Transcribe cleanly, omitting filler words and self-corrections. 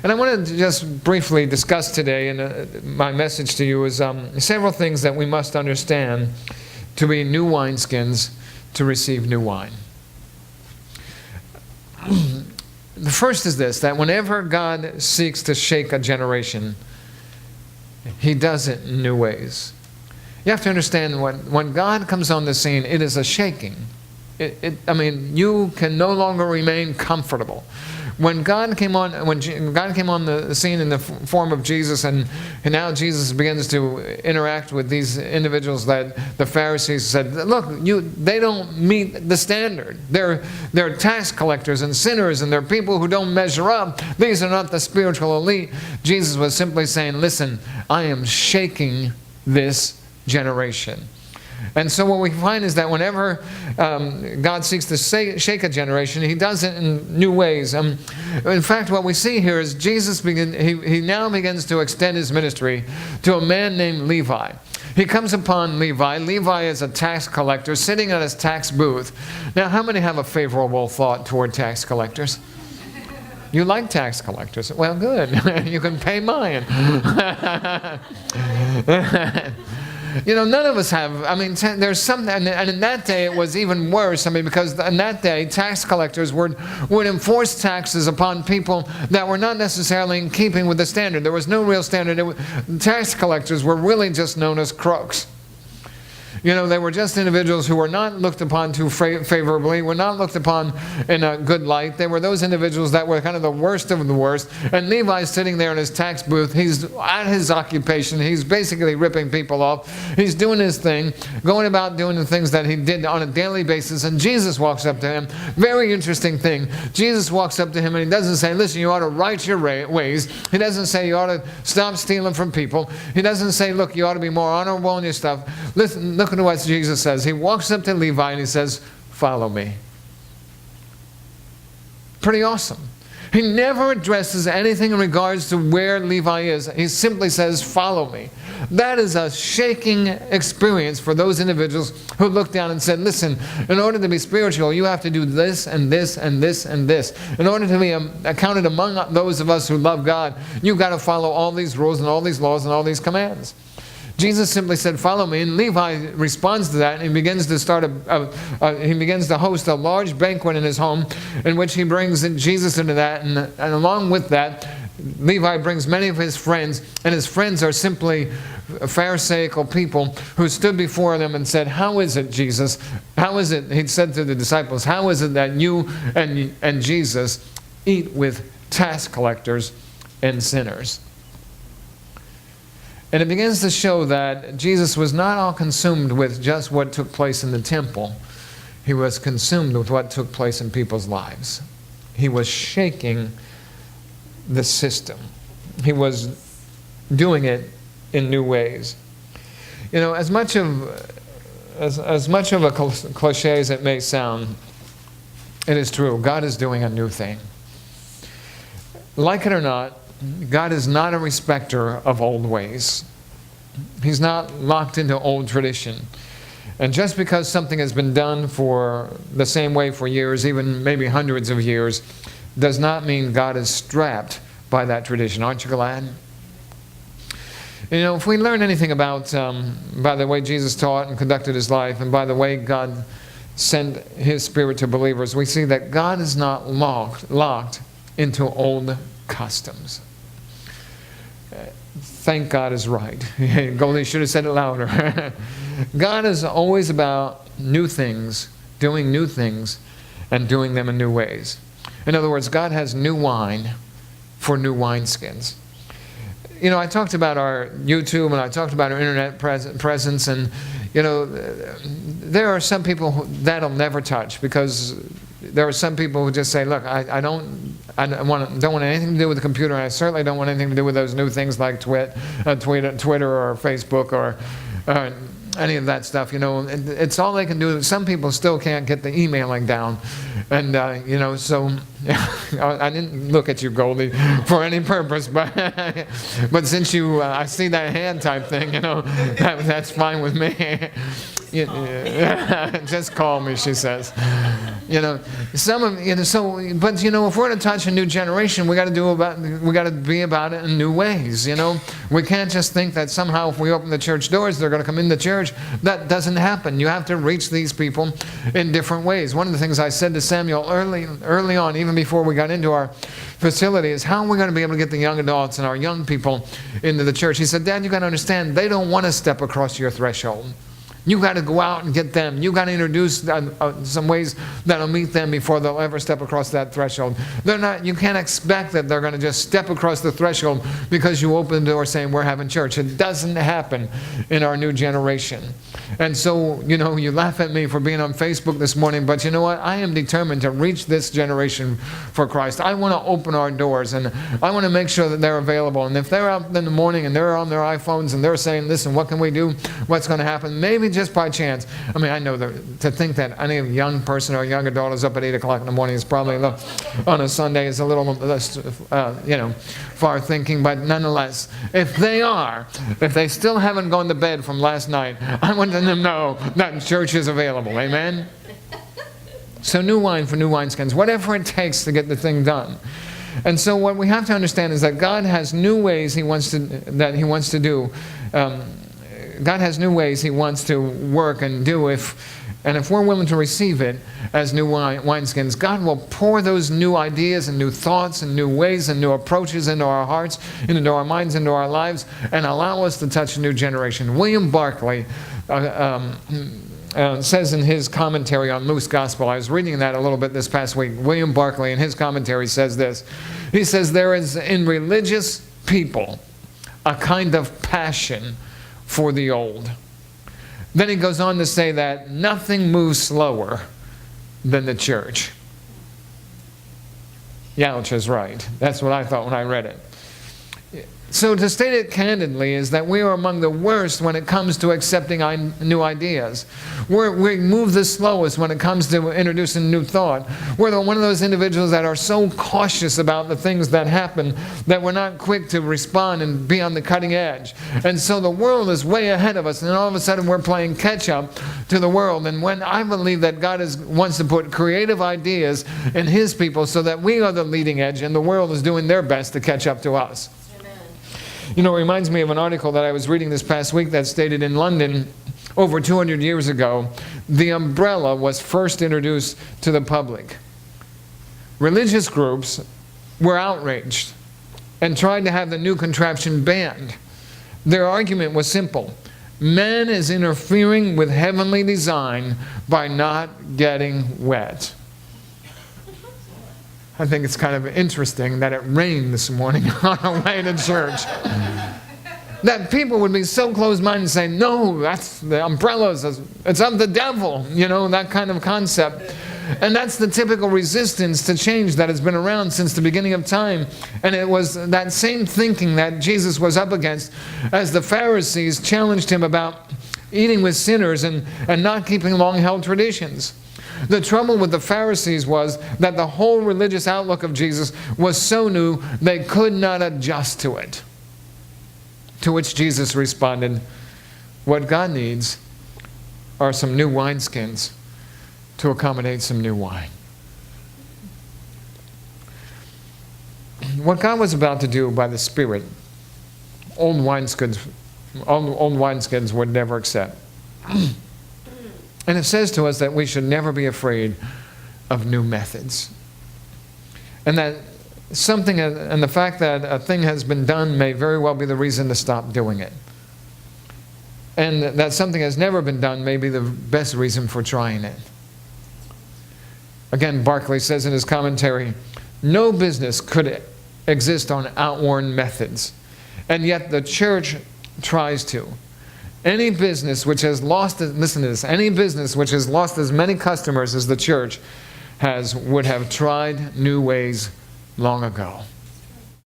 And I want to just briefly discuss today, and my message to you is several things that we must understand to be new wineskins to receive new wine. The first is this, that whenever God seeks to shake a generation, He does it in new ways. You have to understand, when God comes on the scene, it is a shaking. You can no longer remain comfortable. When God came on the scene in the form of Jesus, and now Jesus begins to interact with these individuals that the Pharisees said, look, they don't meet the standard. They're tax collectors and sinners, and they're people who don't measure up. These are not the spiritual elite. Jesus was simply saying, listen, I am shaking this generation. And so what we find is that whenever God seeks to shake a generation, He does it in new ways. In fact, what we see here is Jesus he now begins to extend His ministry to a man named Levi. He comes upon Levi. Levi is a tax collector sitting at his tax booth. Now, how many have a favorable thought toward tax collectors? You like tax collectors? Well, good. You can pay mine. None of us have. There's some, and in that day it was even worse. Because in that day, tax collectors would enforce taxes upon people that were not necessarily in keeping with the standard. There was no real standard. Tax collectors were really just known as crooks. They were just individuals who were not looked upon too favorably, were not looked upon in a good light. They were those individuals that were kind of the worst of the worst. And Levi's sitting there in his tax booth. He's at his occupation. He's basically ripping people off. He's doing his thing, going about doing the things that he did on a daily basis. And Jesus walks up to him. Very interesting thing. Jesus walks up to him and He doesn't say, listen, you ought to right your ways. He doesn't say you ought to stop stealing from people. He doesn't say, look, you ought to be more honorable in your stuff. Listen, look at what Jesus says. He walks up to Levi and He says, follow me. Pretty awesome. He never addresses anything in regards to where Levi is. He simply says, follow me. That is a shaking experience for those individuals who looked down and said, listen, in order to be spiritual, you have to do this and this and this and this. In order to be accounted among those of us who love God, you've got to follow all these rules and all these laws and all these commands. Jesus simply said, follow me, and Levi responds to that, and he begins to host a large banquet in his home, in which he brings Jesus into that, and along with that, Levi brings many of his friends, and his friends are simply Pharisaical people who stood before them and said, how is it, Jesus? How is it, he said to the disciples, how is it that you and Jesus eat with tax collectors and sinners? And it begins to show that Jesus was not all consumed with just what took place in the temple. He was consumed with what took place in people's lives. He was shaking the system. He was doing it in new ways. As much of a cliche as it may sound, it is true. God is doing a new thing. Like it or not, God is not a respecter of old ways. He's not locked into old tradition. And just because something has been done for the same way for years, even maybe hundreds of years, does not mean God is strapped by that tradition. Aren't you glad? If we learn anything about, by the way Jesus taught and conducted His life, and by the way God sent His Spirit to believers, we see that God is not locked into old customs. Thank God is right. Goldie should have said it louder. God is always about new things, doing new things, and doing them in new ways. In other words, God has new wine for new wineskins. I talked about our YouTube and I talked about our internet presence, and there are some people that'll never touch, because there are some people who just say, look, I don't want anything to do with the computer, and I certainly don't want anything to do with those new things like Twitter or Facebook or any of that stuff. It's all they can do. Some people still can't get the emailing down, and so I didn't look at you, Goldie, for any purpose, but since I see that hand type thing, that's fine with me. Just call me, she says. Some of but if we're to touch a new generation, we got to be about it in new ways. We can't just think that somehow if we open the church doors, they're going to come in the church. That doesn't happen. You have to reach these people in different ways. One of the things I said to Samuel early on, even before we got into our facility, is how are we going to be able to get the young adults and our young people into the church? He said, Dad, you got to understand, they don't want to step across your threshold. You got to go out and get them. You got to introduce some ways that'll meet them before they'll ever step across that threshold. You can't expect that they're going to just step across the threshold because you open the door saying we're having church. It doesn't happen in our new generation. And so, you laugh at me for being on Facebook this morning, but you know what? I am determined to reach this generation for Christ. I want to open our doors, and I want to make sure that they're available. And if they're up in the morning and they're on their iPhones and they're saying, listen, what can we do? What's going to happen? Maybe just by chance. I know that to think that any young person or young adult is up at 8 o'clock in the morning is probably on a Sunday is a little less, far thinking. But nonetheless, if they still haven't gone to bed from last night, I want them to know that church is available. Amen? So new wine for new wineskins, whatever it takes to get the thing done. And so what we have to understand is that God has new ways He wants to do. God has new ways He wants to work and do. If we're willing to receive it as new wineskins, God will pour those new ideas and new thoughts and new ways and new approaches into our hearts, into our minds, into our lives, and allow us to touch a new generation. William Barclay says in his commentary on Luke's Gospel, I was reading that a little bit this past week. William Barclay in his commentary says this. He says, there is in religious people a kind of passion for the old. Then he goes on to say that nothing moves slower than the church. Youch is right. That's what I thought when I read it. So to state it candidly is that we are among the worst when it comes to accepting new ideas. We move the slowest when it comes to introducing new thought. We're one of those individuals that are so cautious about the things that happen that we're not quick to respond and be on the cutting edge. And so the world is way ahead of us, and all of a sudden we're playing catch up to the world. And when I believe that God wants to put creative ideas in His people so that we are the leading edge and the world is doing their best to catch up to us. It reminds me of an article that I was reading this past week that stated in London, over 200 years ago, the umbrella was first introduced to the public. Religious groups were outraged and tried to have the new contraption banned. Their argument was simple. Man is interfering with heavenly design by not getting wet. I think it's kind of interesting that it rained this morning on our way to church. That people would be so closed-minded and say, no, that's the umbrellas, it's of the devil, that kind of concept. And that's the typical resistance to change that has been around since the beginning of time. And it was that same thinking that Jesus was up against as the Pharisees challenged Him about eating with sinners and not keeping long-held traditions. The trouble with the Pharisees was that the whole religious outlook of Jesus was so new they could not adjust to it. To which Jesus responded, what God needs are some new wineskins to accommodate some new wine. What God was about to do by the Spirit, old wineskins would never accept. And it says to us that we should never be afraid of new methods. And that and the fact that a thing has been done may very well be the reason to stop doing it. And that something has never been done may be the best reason for trying it. Again, Barclay says in his commentary, no business could exist on outworn methods, and yet the church tries to. Any business which has lost, listen to this, any business which has lost as many customers as the church would have tried new ways long ago.